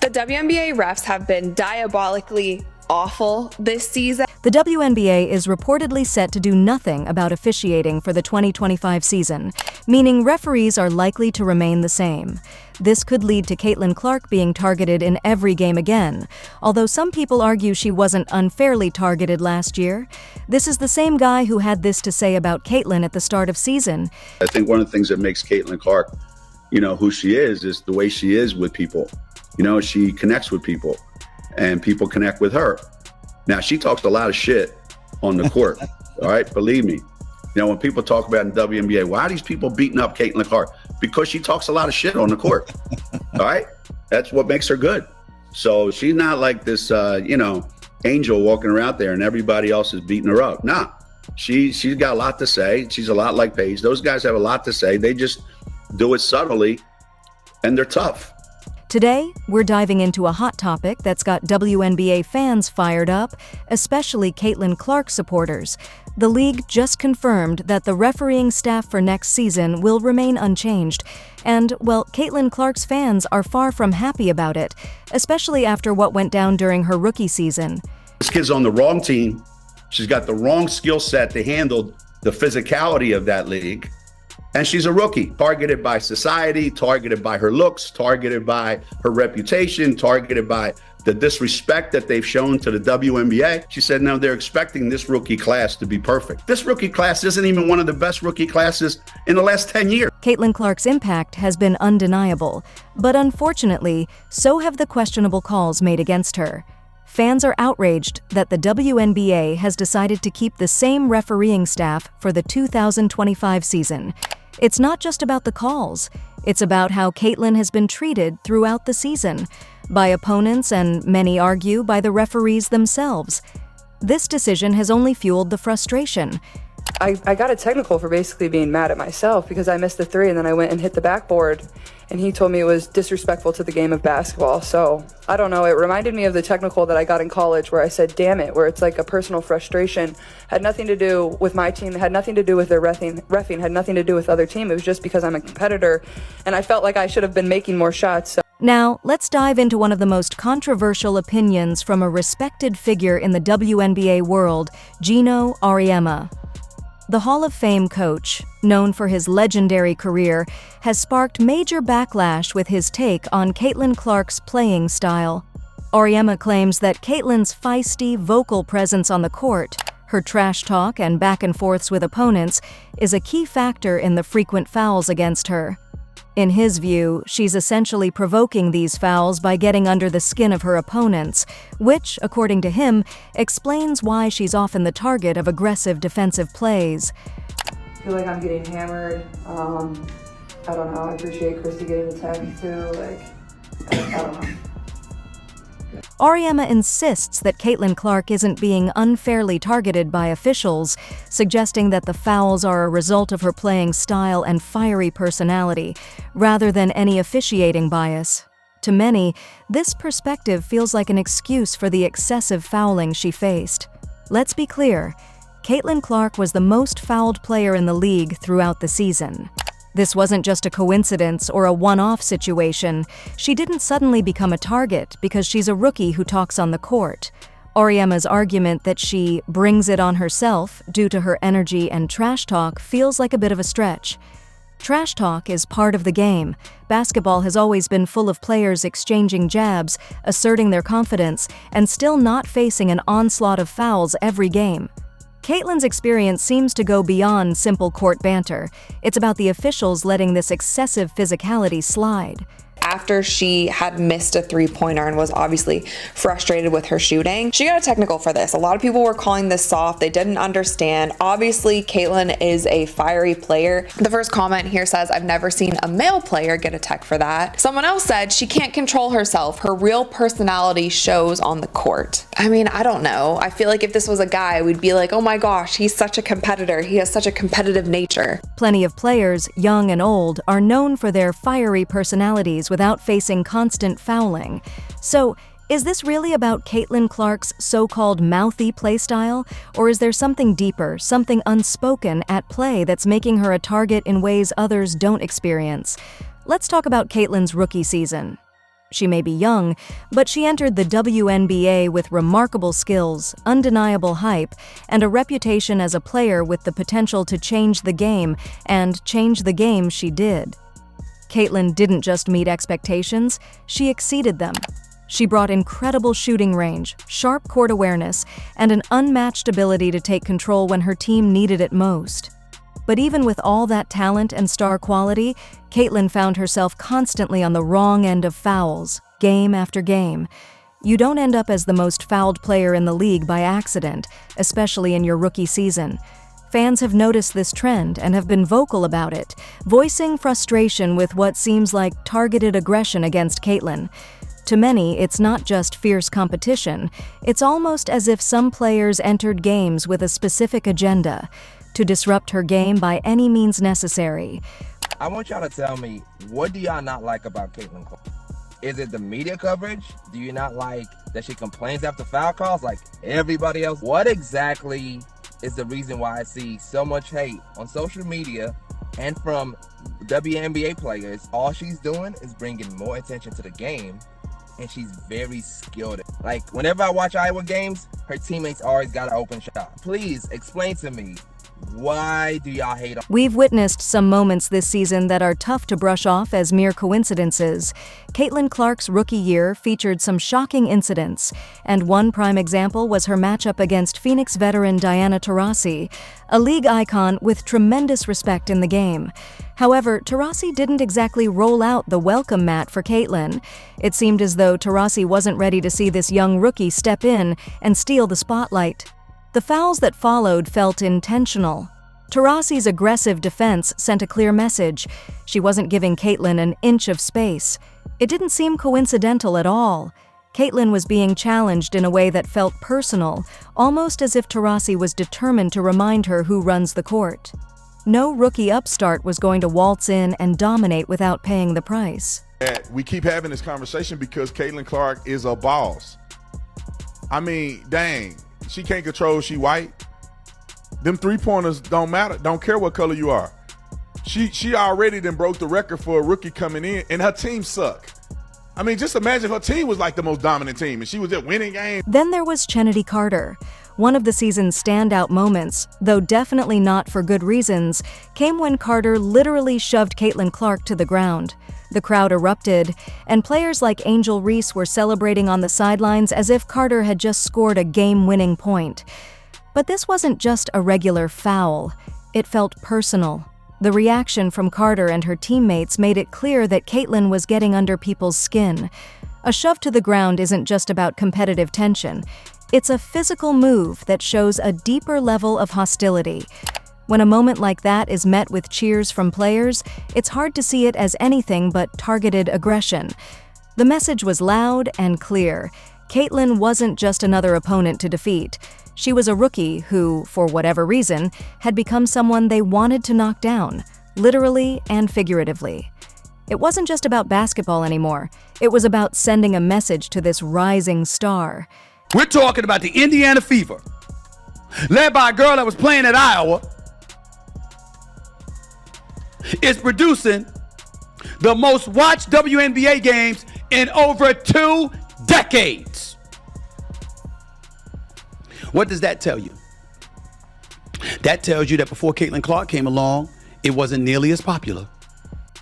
The WNBA refs have been diabolically awful this season. The WNBA is reportedly set to do nothing about officiating for the 2025 season, meaning referees are likely to remain the same. This could lead to Caitlin Clark being targeted in every game again, although some people argue she wasn't unfairly targeted last year. This is the same guy who had this to say about Caitlin at the start of season. I think one of the things that makes Caitlin Clark, who she is the way she is with people. She connects with people, and people connect with her. Now, she talks a lot of shit on the court, all right? Believe me. When people talk about in WNBA, why are these people beating up Caitlin Clark? Because she talks a lot of shit on the court, all right? That's what makes her good. So she's not like this, angel walking around there and everybody else is beating her up. Nah, she's got a lot to say. She's a lot like Paige. Those guys have a lot to say. They just do it subtly, and they're tough. Today, we're diving into a hot topic that's got WNBA fans fired up, especially Caitlin Clark supporters. The league just confirmed that the refereeing staff for next season will remain unchanged. And, well, Caitlin Clark's fans are far from happy about it, especially after what went down during her rookie season. This kid's on the wrong team. She's got the wrong skill set to handle the physicality of that league. And she's a rookie, targeted by society, targeted by her looks, targeted by her reputation, targeted by the disrespect that they've shown to the WNBA. She said, no, they're expecting this rookie class to be perfect. This rookie class isn't even one of the best rookie classes in the last 10 years. Caitlin Clark's impact has been undeniable, but unfortunately, so have the questionable calls made against her. Fans are outraged that the WNBA has decided to keep the same refereeing staff for the 2025 season. It's not just about the calls. It's about how Caitlin has been treated throughout the season, by opponents and, many argue, by the referees themselves. This decision has only fueled the frustration. I got a technical for basically being mad at myself because I missed the three and then I went and hit the backboard, and he told me it was disrespectful to the game of basketball. So I don't know, it reminded me of the technical that I got in college where I said, damn it, where it's like a personal frustration. Had nothing to do with my team, had nothing to do with their reffing, had nothing to do with other team. It was just because I'm a competitor and I felt like I should have been making more shots. So. Now, let's dive into one of the most controversial opinions from a respected figure in the WNBA world, Geno Auriemma. The Hall of Fame coach, known for his legendary career, has sparked major backlash with his take on Caitlin Clark's playing style. Auriemma claims that Caitlin's feisty, vocal presence on the court, her trash talk and back-and-forths with opponents, is a key factor in the frequent fouls against her. In his view, she's essentially provoking these fouls by getting under the skin of her opponents, which, according to him, explains why she's often the target of aggressive defensive plays. I feel like I'm getting hammered. I don't know, I appreciate Christy getting the text too, I don't know. Auriemma insists that Caitlin Clark isn't being unfairly targeted by officials, suggesting that the fouls are a result of her playing style and fiery personality, rather than any officiating bias. To many, this perspective feels like an excuse for the excessive fouling she faced. Let's be clear, Caitlin Clark was the most fouled player in the league throughout the season. This wasn't just a coincidence or a one-off situation. She didn't suddenly become a target because she's a rookie who talks on the court. Auriemma's argument that she brings it on herself due to her energy and trash talk feels like a bit of a stretch. Trash talk is part of the game. Basketball has always been full of players exchanging jabs, asserting their confidence, and still not facing an onslaught of fouls every game. Caitlin's experience seems to go beyond simple court banter. It's about the officials letting this excessive physicality slide. After she had missed a three-pointer and was obviously frustrated with her shooting, she got a technical for this. A lot of people were calling this soft. They didn't understand. Obviously, Caitlin is a fiery player. The first comment here says, I've never seen a male player get a tech for that. Someone else said she can't control herself. Her real personality shows on the court. I mean, I don't know. I feel like if this was a guy, we'd be like, oh my gosh, he's such a competitor. He has such a competitive nature. Plenty of players, young and old, are known for their fiery personalities without facing constant fouling. So, is this really about Caitlin Clark's so-called mouthy playstyle, or is there something deeper, something unspoken at play that's making her a target in ways others don't experience? Let's talk about Caitlin's rookie season. She may be young, but she entered the WNBA with remarkable skills, undeniable hype, and a reputation as a player with the potential to change the game, and change the game she did. Caitlin didn't just meet expectations, she exceeded them. She brought incredible shooting range, sharp court awareness, and an unmatched ability to take control when her team needed it most. But even with all that talent and star quality, Caitlin found herself constantly on the wrong end of fouls, game after game. You don't end up as the most fouled player in the league by accident, especially in your rookie season. Fans have noticed this trend and have been vocal about it, voicing frustration with what seems like targeted aggression against Caitlin. To many, it's not just fierce competition, it's almost as if some players entered games with a specific agenda, to disrupt her game by any means necessary. I want y'all to tell me, what do y'all not like about Caitlin Clark? Is it the media coverage? Do you not like that she complains after foul calls like everybody else? What exactly is the reason why I see so much hate on social media and from WNBA players? All she's doing is bringing more attention to the game, and she's very skilled. Like, whenever I watch Iowa games, her teammates always got an open shot. Please explain to me, why do y'all hate on? We've witnessed some moments this season that are tough to brush off as mere coincidences. Caitlin Clark's rookie year featured some shocking incidents, and one prime example was her matchup against Phoenix veteran Diana Taurasi, a league icon with tremendous respect in the game. However, Taurasi didn't exactly roll out the welcome mat for Caitlin. It seemed as though Taurasi wasn't ready to see this young rookie step in and steal the spotlight. The fouls that followed felt intentional. Taurasi's aggressive defense sent a clear message. She wasn't giving Caitlin an inch of space. It didn't seem coincidental at all. Caitlin was being challenged in a way that felt personal, almost as if Taurasi was determined to remind her who runs the court. No rookie upstart was going to waltz in and dominate without paying the price. We keep having this conversation because Caitlin Clark is a boss. I mean, dang. She can't control, she white. Them three-pointers don't matter, don't care what color you are. She already then broke the record for a rookie coming in, and her team suck. I mean, just imagine her team was like the most dominant team, and she was just winning games. Then there was Chennedy Carter. One of the season's standout moments, though definitely not for good reasons, came when Carter literally shoved Caitlin Clark to the ground. The crowd erupted, and players like Angel Reese were celebrating on the sidelines as if Carter had just scored a game-winning point. But this wasn't just a regular foul. It felt personal. The reaction from Carter and her teammates made it clear that Caitlin was getting under people's skin. A shove to the ground isn't just about competitive tension. It's a physical move that shows a deeper level of hostility. When a moment like that is met with cheers from players, it's hard to see it as anything but targeted aggression. The message was loud and clear. Caitlin wasn't just another opponent to defeat. She was a rookie who, for whatever reason, had become someone they wanted to knock down, literally and figuratively. It wasn't just about basketball anymore. It was about sending a message to this rising star. We're talking about the Indiana Fever, led by a girl that was playing at Iowa. Is producing the most watched WNBA games in over 2 decades. What does that tell you? That tells you that before Caitlin Clark came along, it wasn't nearly as popular.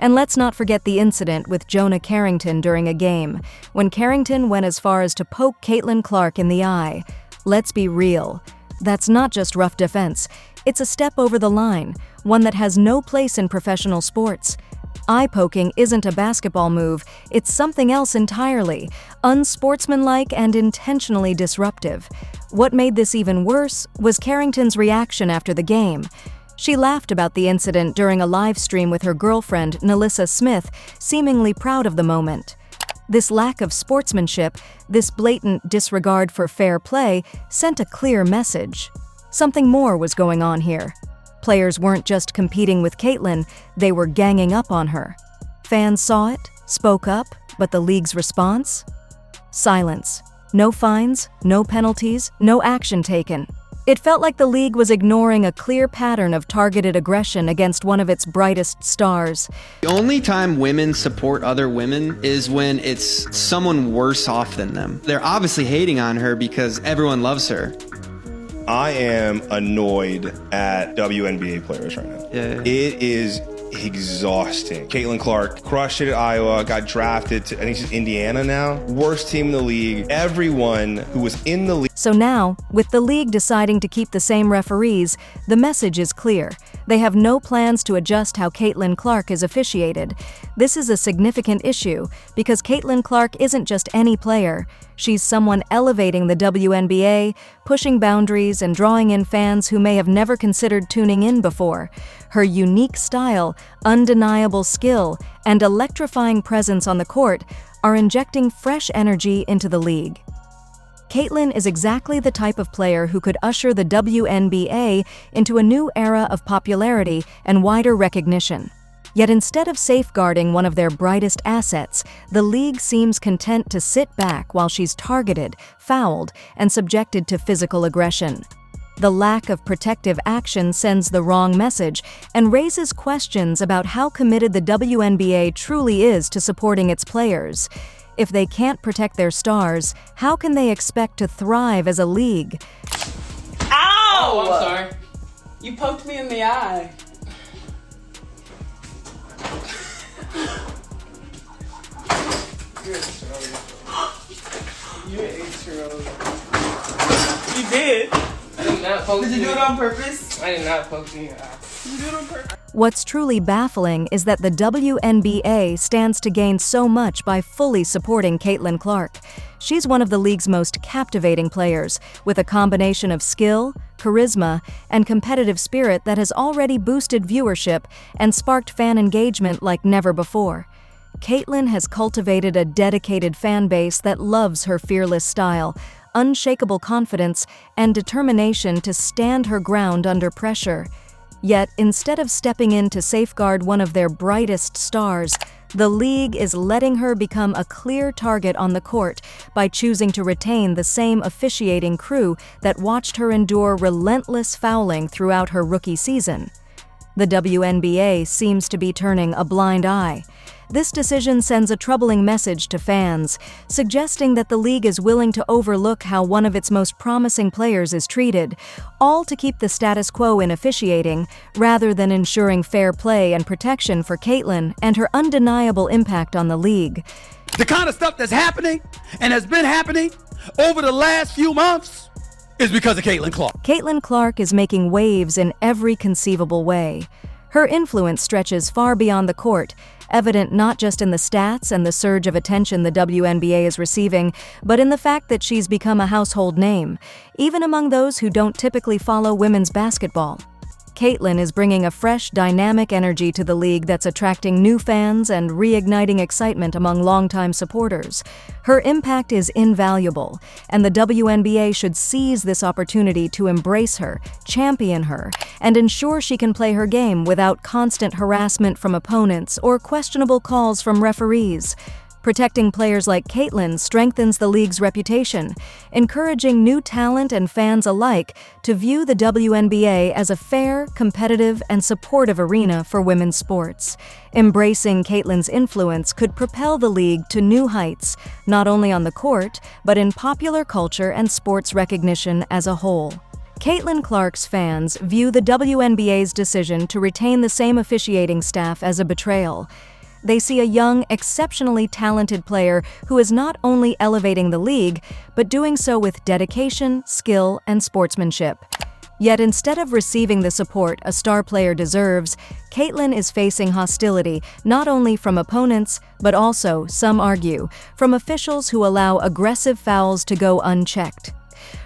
And let's not forget the incident with Jonah Carrington during a game, when Carrington went as far as to poke Caitlin Clark in the eye. Let's be real. That's not just rough defense. It's a step over the line, one that has no place in professional sports. Eye-poking isn't a basketball move, it's something else entirely, unsportsmanlike and intentionally disruptive. What made this even worse was Carrington's reaction after the game. She laughed about the incident during a live stream with her girlfriend, Nalissa Smith, seemingly proud of the moment. This lack of sportsmanship, this blatant disregard for fair play, sent a clear message. Something more was going on here. Players weren't just competing with Caitlin, they were ganging up on her. Fans saw it, spoke up, but the league's response? Silence. No fines, no penalties, no action taken. It felt like the league was ignoring a clear pattern of targeted aggression against one of its brightest stars. The only time women support other women is when it's someone worse off than them. They're obviously hating on her because everyone loves her. I am annoyed at WNBA players right now. Yeah. It is exhausting. Caitlin Clark crushed it at Iowa, got drafted to, I think she's Indiana now. Worst team in the league. Everyone who was in the league. So now, with the league deciding to keep the same referees, the message is clear. They have no plans to adjust how Caitlin Clark is officiated. This is a significant issue because Caitlin Clark isn't just any player. She's someone elevating the WNBA, pushing boundaries, and drawing in fans who may have never considered tuning in before. Her unique style, undeniable skill, and electrifying presence on the court are injecting fresh energy into the league. Caitlin is exactly the type of player who could usher the WNBA into a new era of popularity and wider recognition. Yet instead of safeguarding one of their brightest assets, the league seems content to sit back while she's targeted, fouled, and subjected to physical aggression. The lack of protective action sends the wrong message and raises questions about how committed the WNBA truly is to supporting its players. If they can't protect their stars, how can they expect to thrive as a league? Ow! Oh, I'm sorry. You poked me in the eye. You're an 8-year-old. You did? I did not poke you. Did you do it on purpose? I did not poke you in the eye. You did it on purpose? What's truly baffling is that the WNBA stands to gain so much by fully supporting Caitlin Clark. She's one of the league's most captivating players, with a combination of skill, charisma, and competitive spirit that has already boosted viewership and sparked fan engagement like never before. Caitlin has cultivated a dedicated fan base that loves her fearless style, unshakable confidence, and determination to stand her ground under pressure. Yet, instead of stepping in to safeguard one of their brightest stars, the league is letting her become a clear target on the court by choosing to retain the same officiating crew that watched her endure relentless fouling throughout her rookie season. The WNBA seems to be turning a blind eye. This decision sends a troubling message to fans, suggesting that the league is willing to overlook how one of its most promising players is treated, all to keep the status quo in officiating, rather than ensuring fair play and protection for Caitlin and her undeniable impact on the league. The kind of stuff that's happening and has been happening over the last few months is because of Caitlin Clark. Caitlin Clark is making waves in every conceivable way. Her influence stretches far beyond the court, evident not just in the stats and the surge of attention the WNBA is receiving, but in the fact that she's become a household name, even among those who don't typically follow women's basketball. Caitlin is bringing a fresh, dynamic energy to the league that's attracting new fans and reigniting excitement among longtime supporters. Her impact is invaluable, and the WNBA should seize this opportunity to embrace her, champion her, and ensure she can play her game without constant harassment from opponents or questionable calls from referees. Protecting players like Caitlin strengthens the league's reputation, encouraging new talent and fans alike to view the WNBA as a fair, competitive, and supportive arena for women's sports. Embracing Caitlin's influence could propel the league to new heights, not only on the court, but in popular culture and sports recognition as a whole. Caitlin Clark's fans view the WNBA's decision to retain the same officiating staff as a betrayal. They see a young, exceptionally talented player who is not only elevating the league, but doing so with dedication, skill, and sportsmanship. Yet instead of receiving the support a star player deserves, Caitlin is facing hostility not only from opponents, but also, some argue, from officials who allow aggressive fouls to go unchecked.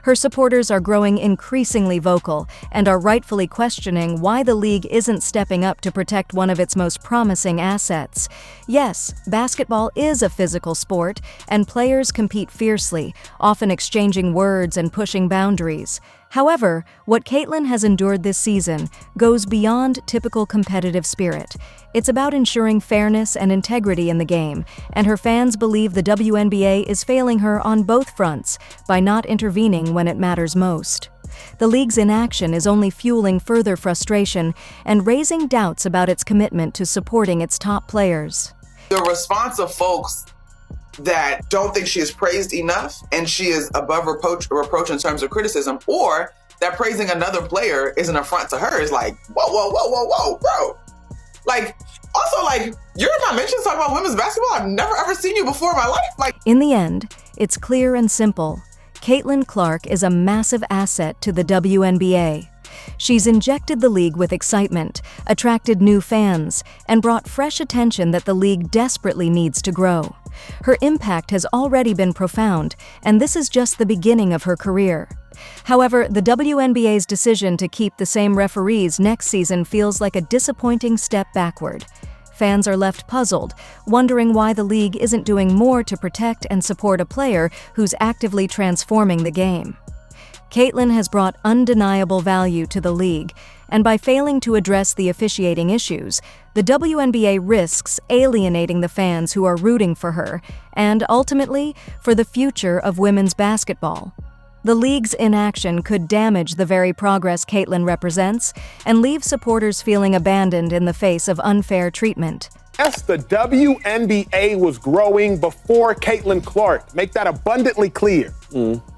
Her supporters are growing increasingly vocal and are rightfully questioning why the league isn't stepping up to protect one of its most promising assets. Yes, basketball is a physical sport, and players compete fiercely, often exchanging words and pushing boundaries. However, what Caitlin has endured this season goes beyond typical competitive spirit. It's about ensuring fairness and integrity in the game, and her fans believe the WNBA is failing her on both fronts by not intervening when it matters most. The league's inaction is only fueling further frustration and raising doubts about its commitment to supporting its top players. The response of folks that don't think she is praised enough and she is above reproach in terms of criticism, or that praising another player is an affront to her, is like, whoa, bro. Like, also, like, you're in my mentions talking about women's basketball. I've never ever seen you before in my life. Like, in the end, it's clear and simple. Caitlin Clark is a massive asset to the WNBA. She's injected the league with excitement, attracted new fans, and brought fresh attention that the league desperately needs to grow. Her impact has already been profound, and this is just the beginning of her career. However, the WNBA's decision to keep the same referees next season feels like a disappointing step backward. Fans are left puzzled, wondering why the league isn't doing more to protect and support a player who's actively transforming the game. Caitlin has brought undeniable value to the league, and by failing to address the officiating issues, the WNBA risks alienating the fans who are rooting for her and, ultimately, for the future of women's basketball. The league's inaction could damage the very progress Caitlin represents and leave supporters feeling abandoned in the face of unfair treatment. Yes, the WNBA was growing before Caitlin Clark. Make that abundantly clear.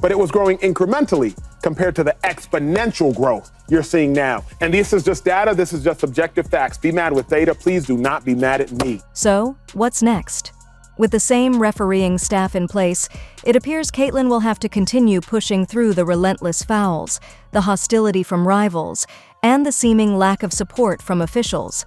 But it was growing incrementally compared to the exponential growth you're seeing now. And this is just data, this is just objective facts. Be mad with data, please do not be mad at me. So, what's next? With the same refereeing staff in place, it appears Caitlin will have to continue pushing through the relentless fouls, the hostility from rivals, and the seeming lack of support from officials.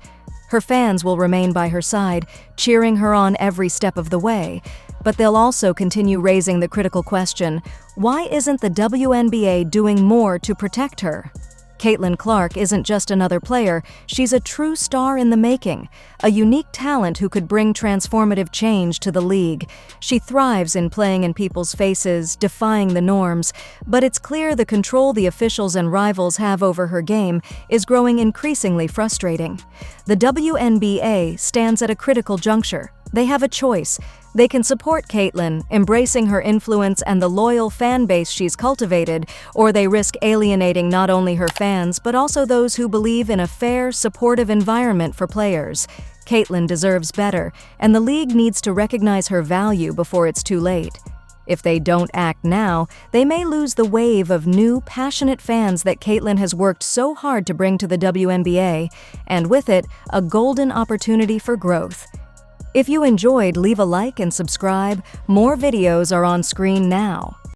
Her fans will remain by her side, cheering her on every step of the way, but they'll also continue raising the critical question, why isn't the WNBA doing more to protect her? Caitlin Clark isn't just another player, she's a true star in the making, a unique talent who could bring transformative change to the league. She thrives in playing in people's faces, defying the norms, but it's clear the control the officials and rivals have over her game is growing increasingly frustrating. The WNBA stands at a critical juncture. They have a choice. They can support Caitlin, embracing her influence and the loyal fan base she's cultivated, or they risk alienating not only her fans, but also those who believe in a fair, supportive environment for players. Caitlin deserves better, and the league needs to recognize her value before it's too late. If they don't act now, they may lose the wave of new, passionate fans that Caitlin has worked so hard to bring to the WNBA, and with it, a golden opportunity for growth. If you enjoyed, leave a like and subscribe. More videos are on screen now.